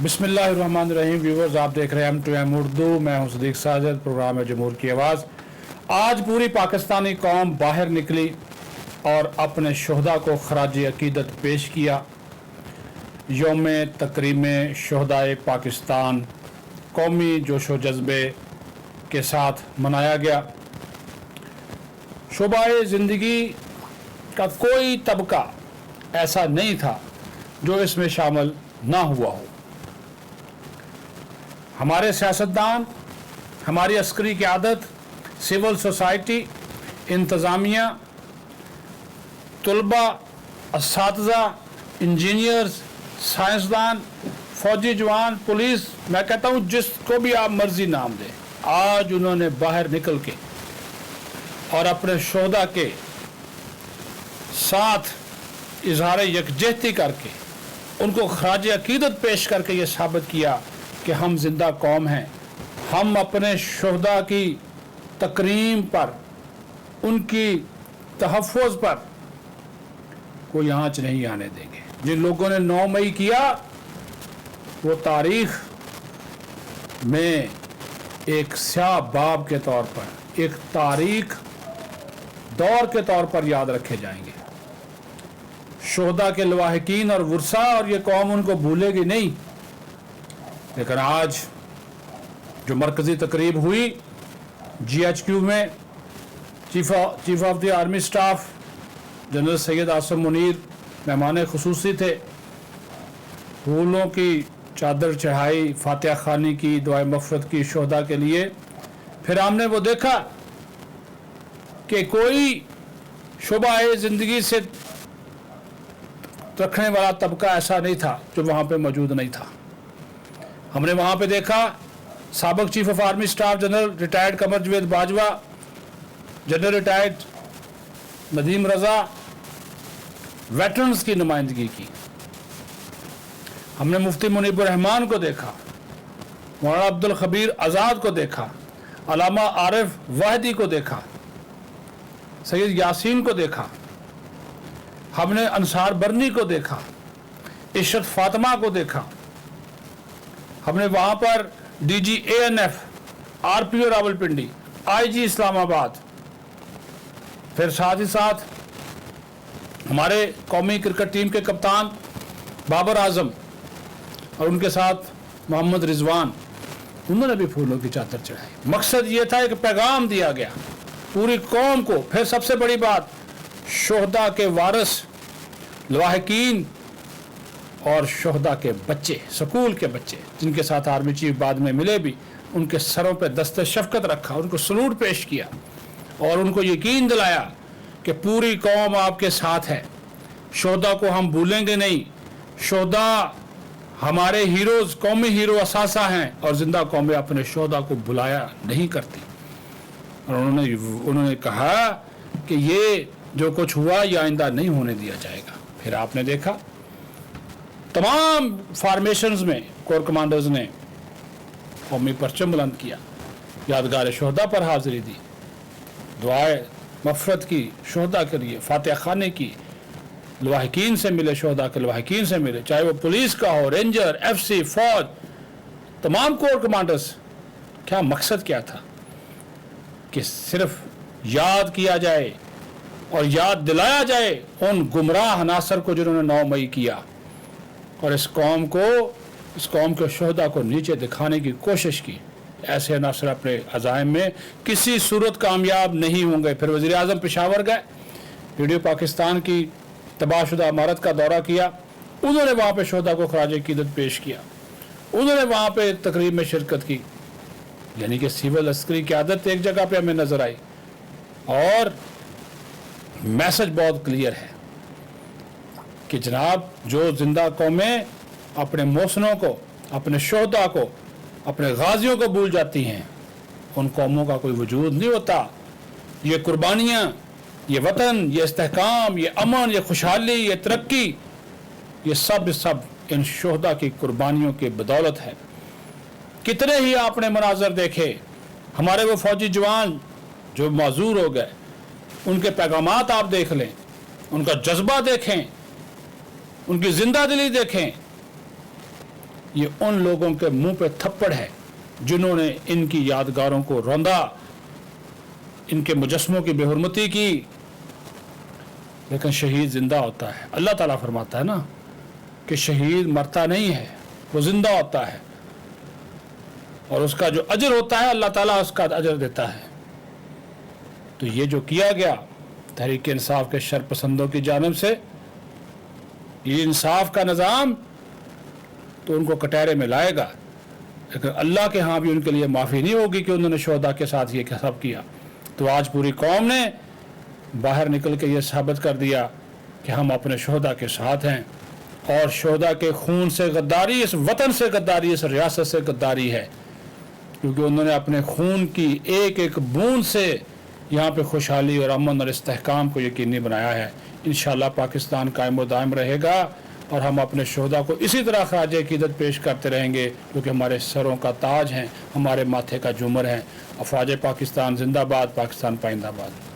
बिस्मिल्लाहिर्रहमानिर्रहीम। व्यूवर्स, आप देख रहे हैं M2M उर्दू। मैं हूं सदीक साजिद, प्रोग्राम है जमहूर की आवाज़। आज पूरी पाकिस्तानी कौम बाहर निकली और अपने शहदा को खराज अकीदत पेश किया। यौम तकरीम शहदाए पाकिस्तान कौमी जोशो जज्बे के साथ मनाया गया। शोबाए ज़िंदगी का कोई तबका ऐसा नहीं था जो इसमें शामिल ना हुआ हो। हमारे सियासतदान, हमारी अस्करी क़यादत, सिविल सोसाइटी, इंतज़ामिया, तलबा, असातिज़ा, इंजीनियर्स, साइंसदान, फ़ौजी जवान, पुलिस, मैं कहता हूँ जिसको भी आप मर्ज़ी नाम दें, आज उन्होंने बाहर निकल के और अपने शोहदा के साथ इजहार यकजहती करके उनको खराज अकीदत पेश करके ये साबित किया कि हम जिंदा कौम हैं। हम अपने शोहदा की तकरीम पर, उनकी तहफ़्फ़ुज़ पर कोई आँच नहीं आने देंगे। जिन लोगों ने 9 मई किया वो तारीख़ में एक स्याह बाब के तौर पर, एक तारीख़ दौर के तौर पर याद रखे जाएंगे। शोहदा के लवाहिकीन और वुरसा, और ये कौम उनको भूलेगी नहीं। लेकिन आज जो मरकज़ी तकरीब हुई GHQ में, chief of the army staff general Syed Asim Munir मेहमान खुसूसी थे। फूलों की चादर चढ़ाई, फातिहा खानी की, दुआए मग़फ़िरत की शोहदा के लिए। फिर हमने वो देखा कि कोई शोबाए ज़िंदगी से रखने वाला तबका ऐसा नहीं था जो वहाँ पे मौजूद नहीं था। हमने वहाँ पे देखा साबिक़ chief of army staff general retired Qamar Javed Bajwa, general retired Nadeem Raza, veterans की नुमाइंदगी की। हमने मुफ्ती मुनीबुर रहमान को देखा, मौलाना अब्दुल खबीर आज़ाद को देखा, अल्लामा आरिफ वाहिदी को देखा, सैयद यासीन को देखा, हमने अंसार बरनी को देखा, इशरत फातिमा को देखा। हमने वहाँ पर DG ANF, RPO Rawalpindi, IG Islamabad, फिर साथ ही साथ हमारे कौमी क्रिकेट टीम के कप्तान बाबर आजम और उनके साथ मोहम्मद रिजवान, उन्होंने भी फूलों की चादर चढ़ाई। मकसद ये था, एक पैगाम दिया गया पूरी कौम को। फिर सबसे बड़ी बात, शोहदा के वारिस, लवाहिकीन और शोहदा के बच्चे, स्कूल के बच्चे जिनके साथ आर्मी चीफ बाद में मिले भी, उनके सरों पे दस्ते शफ़क़त रखा, उनको सलूट पेश किया और उनको यकीन दिलाया कि पूरी कौम आपके साथ है। शोहदा को हम भूलेंगे नहीं। शोहदा हमारे हीरोज़, कौमी हीरो असासा हैं और ज़िंदा कौमें अपने शोहदा को भुलाया नहीं करती। और उन्होंने कहा कि ये जो कुछ हुआ ये आइंदा नहीं होने दिया जाएगा। फिर आपने देखा तमाम फार्मेशंस में कोर कमांडर्स ने कौमी परचम बुलंद किया, यादगार शोहदा पर हाज़िरी दी, दुआए मग़फ़िरत की शोहदा के लिए, फातिहा खाने की, लवाहिकीन से मिले, शोहदा के लवाहिकीन से मिले, चाहे वो पुलिस का हो, रेंजर, FC, फ़ौज, तमाम कोर कमांडर्स। क्या मकसद क्या था कि सिर्फ याद किया जाए और याद दिलाया जाए उन गुमराह अनासर को जिन्होंने 9 मई किया और इस कौम के शोहदा को नीचे दिखाने की कोशिश की। ऐसे अनासर अपने अज़ाइम में किसी सूरत कामयाब नहीं होंगे। फिर वज़ीर आज़म पेशावर गए, रेडियो पाकिस्तान की तबाहशुदा इमारत का दौरा किया, उन्होंने वहाँ पे शोहदा को खराज अकीदत पेश किया, उन्होंने वहाँ पे तकरीब में शिरकत की। यानी कि सिविल अस्करी क़यादत एक जगह पे हमें नज़र आई और मैसेज बहुत क्लियर है कि जनाब, जो जिंदा कौमें अपने मोहसिनों को, अपने शोहदा को, अपने गाजियों को भूल जाती हैं, उन कौमों का कोई वजूद नहीं होता। ये कुर्बानियाँ, ये वतन, ये इस्तेहकाम, ये अमन, ये खुशहाली, ये तरक्की, ये सब इन शोहदा की कुर्बानियों की बदौलत है। कितने ही आपने मनाजर देखे, हमारे वो फौजी जवान जो माजूर हो गए, उनके पैगामात आप देख लें, उनका जज्बा देखें, उनकी जिंदा दिली देखें। ये उन लोगों के मुंह पे थप्पड़ है जिन्होंने इनकी यादगारों को रौंदा, इनके मुजस्मों की बेहुरमती की। लेकिन शहीद जिंदा होता है। अल्लाह ताला फरमाता है ना कि शहीद मरता नहीं है, वो जिंदा होता है, और उसका जो अजर होता है अल्लाह ताला उसका अजर देता है। तो ये जो किया गया तहरीक इंसाफ के शरपसंदों की जानिब से, ये इंसाफ का निज़ाम तो उनको कटहरे में लाएगा, लेकिन अल्लाह के यहाँ भी उनके लिए माफ़ी नहीं होगी कि उन्होंने शोहदा के साथ ये सब किया। तो आज पूरी कौम ने बाहर निकल के ये साबित कर दिया कि हम अपने शोहदा के साथ हैं, और शोहदा के खून से गद्दारी, इस वतन से गद्दारी, इस रियासत से गद्दारी है, क्योंकि उन्होंने अपने खून की एक एक बूंद से यहाँ पे खुशहाली और अमन और इस्तेहकाम को यकीनी बनाया है। इंशाअल्लाह पाकिस्तान कायम व दायम रहेगा, और हम अपने शोहदा को इसी तरह ख़राज अक़ीदत पेश करते रहेंगे, क्योंकि हमारे सरों का ताज हैं, हमारे माथे का झूमर हैं। अफ़वाज पाकिस्तान जिंदाबाद, पाकिस्तान पाइंदाबाद।